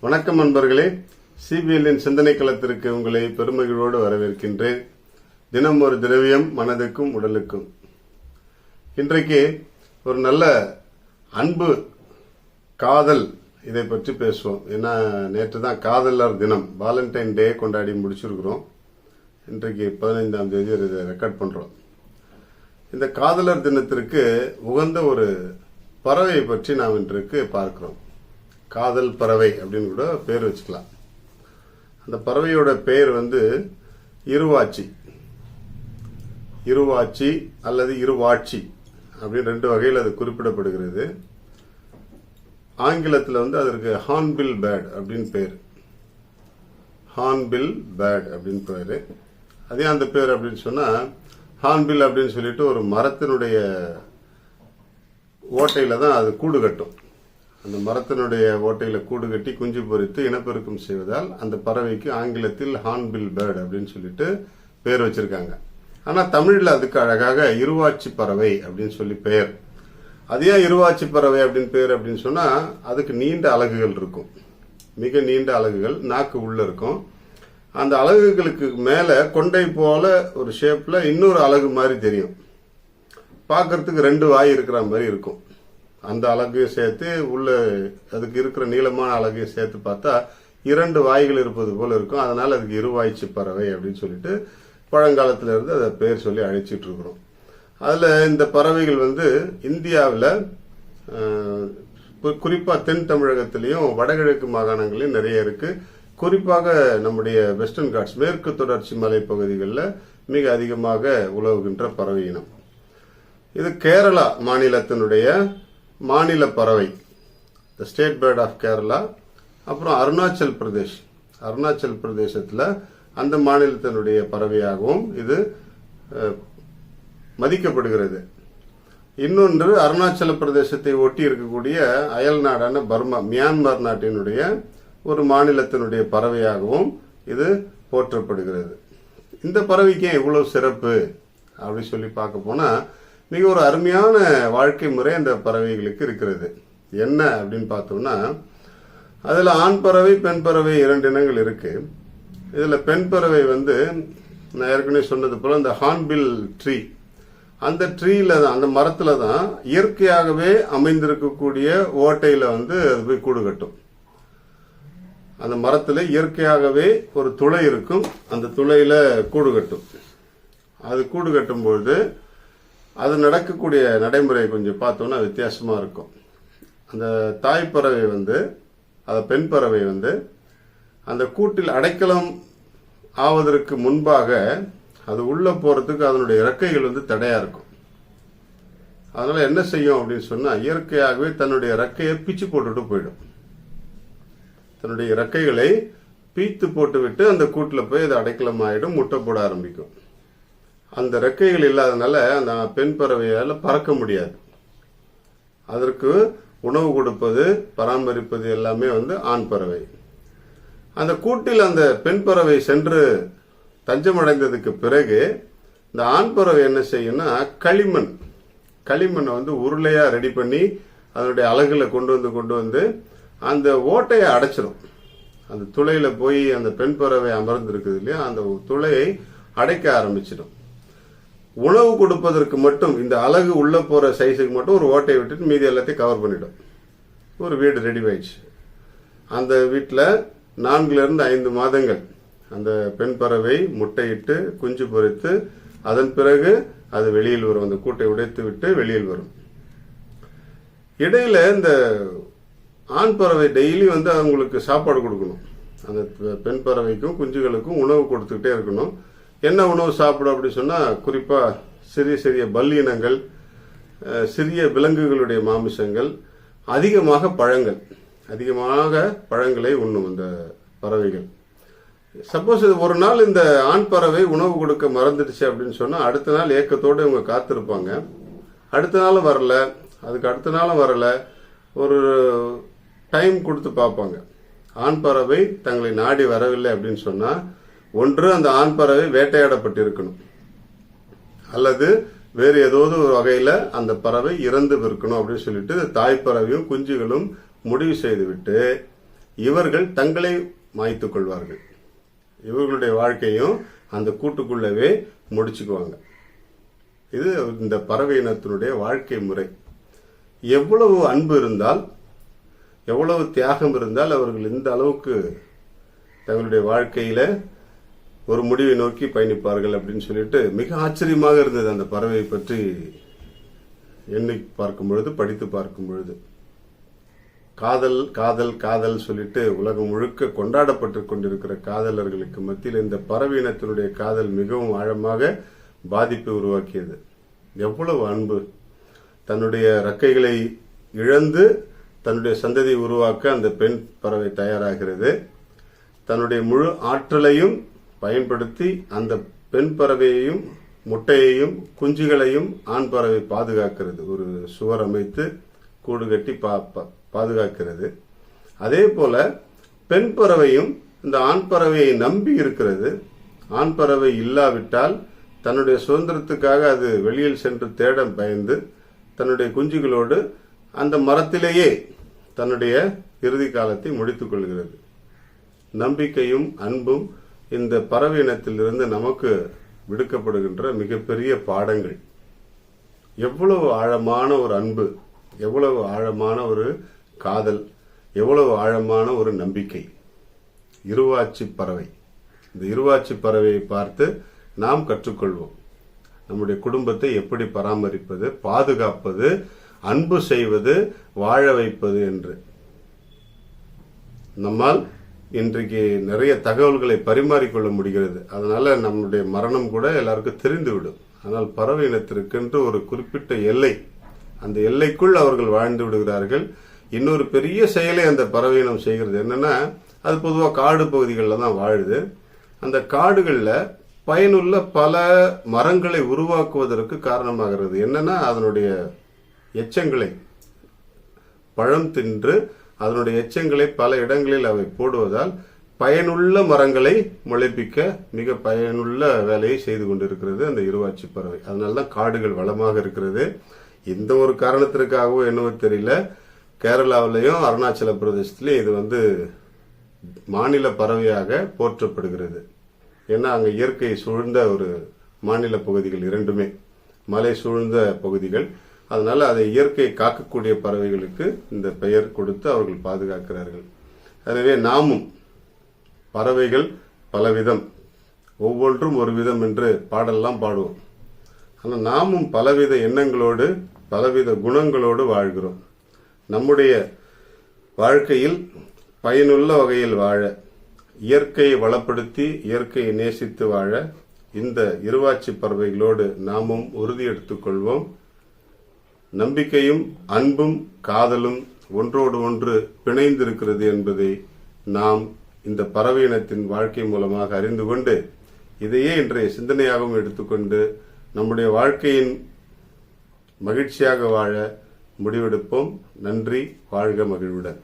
வணக்கம் நண்பர்களே, சிபிஎல்லின் சிந்தனை களத்திற்கு உங்களை பெருமகிழ்வோடு வரவேற்கின்றேன். தினம் ஒரு திரவியம் மனதுக்கும் உடலுக்கும். இன்றைக்கு ஒரு நல்ல அன்பு, காதல் இதை பற்றி பேசுவோம். ஏன்னா நேற்று தான் காதலர் தினம், வாலண்டைன் டே கொண்டாடி முடிச்சிருக்கிறோம். இன்றைக்கு 15ஆம் தேதி இதை ரெக்கார்ட் பண்றோம். இந்த காதலர் தினத்திற்கு உகந்த ஒரு பறவை பற்றி நாம் இன்றைக்கு பார்க்கிறோம். காதல் பறவை அப்படின்னு கூட பேர் வச்சுக்கலாம். அந்த பறவையோட பெயர் இருவாச்சி. இருவாச்சி அல்லது இருவாட்சி அப்படின்னு ரெண்டு வகையில் அது குறிப்பிடப்படுகிறது. ஆங்கிலத்தில் அதற்கு ஹார்ன்பில் பேர்ட் அப்படின்னு பேர். ஹார்ன்பில் பேர்ட் அப்படின்னு பேரு. அதே அந்த பேர் அப்படின்னு சொன்னா, ஹார்ன்பில் அப்படின்னு சொல்லிட்டு ஒரு மரத்தினுடைய ஓட்டையில தான் அது கூடு கட்டும். அந்த மரத்தினுடைய ஓட்டையில கூடு கட்டி குஞ்சு பொறித்து இனப்பெருக்கம் செய்வதால் அந்த பறவைக்கு ஆங்கிலத்தில் ஹார்ன்பில் பேர்ட் அப்படின்னு சொல்லிட்டு பேர் வச்சிருக்காங்க. ஆனா தமிழ்ல அதுக்கு அழகாக இருவாச்சி பறவை அப்படின்னு சொல்லி பெயர். அது ஏன் இருவாச்சி பறவை அப்படின்னு பேர் அப்படின்னு சொன்னா, அதுக்கு நீண்ட அலகுகள் இருக்கும். மிக நீண்ட அலகுகள், நாக்கு உள்ள இருக்கும். அந்த அலகுகளுக்கு மேல கொண்டை போல ஒரு ஷேப்ல இன்னொரு அலகு மாதிரி தெரியும். பார்க்கறதுக்கு ரெண்டு வாய் இருக்கிற மாதிரி இருக்கும். அந்த அலகையும் சேர்த்து உள்ள அதுக்கு இருக்கிற நீளமான அலகையும் சேர்த்து பார்த்தா இரண்டு வாய்கள் இருப்பது போல இருக்கும். அதனால அதுக்கு இருவாய்ச்சி பறவை அப்படின்னு சொல்லிட்டு பழங்காலத்துல இருந்து அதை பேர் சொல்லி அழைச்சிட்டு இருக்கிறோம். அதுல இந்த பறவைகள் இந்தியாவில் குறிப்பா தென் தமிழகத்திலையும் வடகிழக்கு மாகாணங்களையும் நிறைய இருக்கு. குறிப்பாக நம்முடைய வெஸ்டர்ன் காட்ஸ், மேற்கு தொடர்ச்சி மலைப்பகுதிகளில் மிக அதிகமாக உலவுகின்ற பறவை இனம் இது. கேரளா மாநிலத்தினுடைய மாநில பறவை, the state bird of Kerala. அப்புறம் அருணாச்சல் பிரதேசத்தில் அந்த மாநிலத்தினுடைய பறவையாகவும் இது மதிக்கப்படுகிறது. இன்னொன்று, அருணாச்சல பிரதேசத்தை ஒட்டி இருக்கக்கூடிய அயல் நாடான பர்மா, மியான்மர் நாட்டினுடைய ஒரு மாநிலத்தினுடைய பறவையாகவும் இது போற்றப்படுகிறது. இந்த பறவைக்கு இவ்வளவு சிறப்பு அப்படி சொல்லி பார்க்க போனா, மிக ஒரு அருமையான வாழ்க்கை முறை அந்த பறவைகளுக்கு இருக்கிறது. என்ன அப்படின்னு பார்த்தோம்னா, அதுல ஆண் பறவை பெண் பறவை இரண்டு இனங்கள் இருக்கு. இதுல பெண் பறவை நான் ஏற்கனவே சொன்னது போல இந்த ஹார்ன்பில் ட்ரீ, அந்த ட்ரீல தான், அந்த மரத்துல தான் இயற்கையாகவே அமைந்திருக்கக்கூடிய ஓட்டையில அது போய் கூடு கட்டும். அந்த மரத்துல இயற்கையாகவே ஒரு துளை இருக்கும். அந்த துளையில கூடு கட்டும். அது கூடு கட்டும்பொழுது அது நடக்கக்கூடிய நடைமுறை கொஞ்சம் பார்த்தோம்னா வித்தியாசமா இருக்கும். அந்த தாய் பறவை அந்த பெண் பறவை அந்த கூட்டில் அடைக்கலம் ஆவதற்கு முன்பாக அது உள்ள போறதுக்கு அதனுடைய இறக்கைகள் தடையா இருக்கும். அதனால என்ன செய்யும் அப்படின்னு சொன்னா, இயற்கையாகவே தன்னுடைய இறக்கையை பிச்சு போட்டுட்டு போயிடும். தன்னுடைய இறக்கைகளை பீத்து போட்டு விட்டு அந்த கூட்டில் போய் அது அடைக்கலம் ஆயிடும், முட்டை போட ஆரம்பிக்கும். அந்த ரெக்கைகள் இல்லாதனால அந்த பெண் பறவையால பறக்க முடியாது. அதற்கு உணவு கொடுப்பது, பராமரிப்பது எல்லாமே ஆண் பறவை. அந்த கூட்டில் அந்த பெண் பறவை சென்று தஞ்சமடைந்ததுக்கு பிறகு இந்த ஆண் பறவை என்ன செய்யும்னா, களிமண் உருளையா ரெடி பண்ணி அதனுடைய அலகுல கொண்டு வந்து அந்த ஓட்டையை அடைச்சிடும். அந்த துளையில போய் அந்த பெண் பறவை அமர்ந்து இருக்குது இல்லையா, அந்த துளையை அடைக்க ஆரம்பிச்சிடும். உணவு கொடுப்பதற்கு மட்டும் இந்த அலகு உள்ள போற சைஸுக்கு மட்டும் ஒரு ஓட்டையை விட்டுட்டு மீதி எல்லாத்தையும் கவர் பண்ணிடும். ஒரு வீடு ரெடி ஆயிடுச்சு. அந்த வீட்டில் 4 to 5 மாதங்கள் அந்த பெண் பறவை முட்டையிட்டு குஞ்சு பொறித்து அதன் பிறகு அது வெளியில் வரும். அந்த கூட்டை உடைத்து விட்டு வெளியில் வரும். இடையில இந்த ஆண் பறவை டெய்லி அவங்களுக்கு சாப்பாடு கொடுக்கணும். அந்த பெண் பறவைக்கும் குஞ்சுகளுக்கும் உணவு கொடுத்துக்கிட்டே இருக்கணும். என்ன உணவு சாப்பிடும் அப்படின்னு சொன்னா, குறிப்பா சிறிய பல்லினங்கள், சிறிய விலங்குகளுடைய மாமிசங்கள், அதிகமாக பழங்களை உண்ணும் அந்த பறவைகள். சப்போஸ் ஒரு நாள் இந்த ஆண் பறவை உணவு கொடுக்க மறந்துடுச்சு அப்படின்னு சொன்னா, அடுத்த நாள் ஏக்கத்தோடு இவங்க காத்திருப்பாங்க. அடுத்த நாளும் வரல, அதுக்கு அடுத்த நாளும் வரல. ஒரு டைம் கொடுத்து பார்ப்பாங்க. ஆண் பறவை தங்களை நாடி வரவில்லை அப்படின்னு சொன்னா, ஒன்று அந்த ஆண் பறவை வேட்டையாடப்பட்டிருக்கணும், அல்லது வேறு ஏதாவது ஒரு வகையில அந்த பறவை இறந்து இருக்கணும் அப்படின்னு சொல்லிட்டு தாய் பறவையும் குஞ்சுகளும் முடிவு செய்துவிட்டு இவர்கள் தங்களை மாய்த்துக் கொள்வார்கள். இவர்களுடைய வாழ்க்கையும் அந்த கூட்டுக்குள்ளவே முடிச்சுக்குவாங்க. இது இந்த பறவை இனத்தினுடைய வாழ்க்கை முறை. எவ்வளவு அன்பு இருந்தால், எவ்வளவு தியாகம் இருந்தால் அவர்கள் இந்த அளவுக்கு தங்களுடைய வாழ்க்கையில ஒரு முடிவை நோக்கி பயணிப்பார்கள் அப்படின்னு சொல்லிட்டு மிக ஆச்சரியமாக இருந்தது அந்த பறவையை பற்றி எண்ணி பார்க்கும் பொழுது, படித்து பார்க்கும் பொழுது. காதல் காதல் காதல் சொல்லிட்டு உலகம் முழுக்க கொண்டாடப்பட்டு கொண்டிருக்கிற காதலர்களுக்கு மத்தியில் இந்த பறவை இனத்தினுடைய காதல் மிகவும் ஆழமாக பாதிப்பை உருவாக்கியது. எவ்வளவு அன்பு! தன்னுடைய ரெக்கைகளை இழந்து தன்னுடைய சந்ததியை உருவாக்க அந்த பெண் பறவை தயாராகிறது. தன்னுடைய முழு ஆற்றலையும் பயன்படுத்தி அந்த பெண் பறவையையும் முட்டையையும் குஞ்சுகளையும் ஆண் பறவை பாதுகாக்கிறது. ஒரு சுவர் அமைத்து கூடு கட்டி பாதுகாக்கிறது. அதே போல பெண் பறவையும் இந்த ஆண் பறவையை நம்பி இருக்கிறது. ஆண் பறவை இல்லாவிட்டால் தன்னுடைய சுதந்திரத்துக்காக அது வெளியில் சென்று தேட பயந்து தன்னுடைய குஞ்சுகளோடு அந்த மரத்திலேயே தன்னுடைய இறுதி காலத்தை முடித்துக் கொள்கிறது. நம்பிக்கையும் அன்பும் இந்த பறவை இனத்திலிருந்து நமக்கு விடுக்கப்படுகின்ற மிகப்பெரிய பாடங்கள். எவ்வளவு ஆழமான ஒரு அன்பு, எவ்வளவு ஆழமான ஒரு காதல், எவ்வளவு ஆழமான ஒரு நம்பிக்கை. இருவாச்சி பறவை. இந்த இருவாச்சி பறவையை பார்த்து நாம் கற்றுக்கொள்வோம். நம்முடைய குடும்பத்தை எப்படி பராமரிப்பது, பாதுகாப்பது, அன்பு செய்வது, வாழ வைப்பது என்று. நம்மால் இன்றைக்கு நிறைய தகவல்களை பரிமாறிக்கொள்ள முடிகிறது. அதனால நம்முடைய மரணம் கூட எல்லாருக்கும் தெரிந்துவிடும். ஆனால் பறவை இனத்திற்கென்று ஒரு குறிப்பிட்ட எல்லை, அந்த எல்லைக்குள் அவர்கள் வாழ்ந்து விடுகிறார்கள். இன்னொரு பெரிய செயலை அந்த பறவை இனம் செய்கிறது என்னன்னா, அது பொதுவாக காடு பகுதிகளில் தான் வாழுது. அந்த காடுகளில் பயனுள்ள பல மரங்களை உருவாக்குவதற்கு காரணமாகிறது. என்னன்னா, அதனுடைய எச்சங்களை, பழம் தின்று அதனுடைய எச்சங்களை பல இடங்களில் அவை போடுவதால் பயனுள்ள மரங்களை முளைப்பிக்க மிக பயனுள்ள வேலையை செய்து கொண்டிருக்கிறது அந்த இருவாச்சி பறவை. அதனால்தான் காடுகள் வளமாக இருக்கிறது. இந்த ஒரு காரணத்திற்காகவோ என்னவோ தெரியல, கேரளாவிலையும் அருணாச்சல பிரதேசத்திலையும் இது மாநில பறவையாக போற்றப்படுகிறது. ஏன்னா அங்க இயற்கை சூழ்ந்த ஒரு மாநில பகுதிகள், இரண்டுமே மலை சூழ்ந்த பகுதிகள். அதனால அதை இயற்கை காக்கக்கூடிய பறவைகளுக்கு இந்த பெயர் கொடுத்து அவர்கள் பாதுகாக்கிறார்கள். எனவே நாமும் பறவைகள் பலவிதம், ஒவ்வொன்றும் ஒரு விதம் என்று பாடெல்லாம் பாடுவோம். ஆனால் நாமும் பலவித எண்ணங்களோடு பலவித குணங்களோடு வாழ்கிறோம். நம்முடைய வாழ்க்கையில் பயனுள்ள வகையில் வாழ, இயற்கையை வளப்படுத்தி இயற்கையை நேசித்து வாழ இந்த இருவாச்சி பறவைகளோடு நாமும் உறுதி எடுத்துக் கொள்வோம். நம்பிக்கையும் அன்பும் காதலும் ஒன்றோடு ஒன்று பிணைந்திருக்கிறது என்பதை நாம் இந்த பறவை இனத்தின் வாழ்க்கை மூலமாக அறிந்து கொண்டு, இதையே இன்றைய சிந்தனையாகவும் எடுத்துக்கொண்டு நம்முடைய வாழ்க்கையின் மகிழ்ச்சியாக வாழ முடிவெடுப்போம். நன்றி. வாழ்க மகிழ்வுடன்.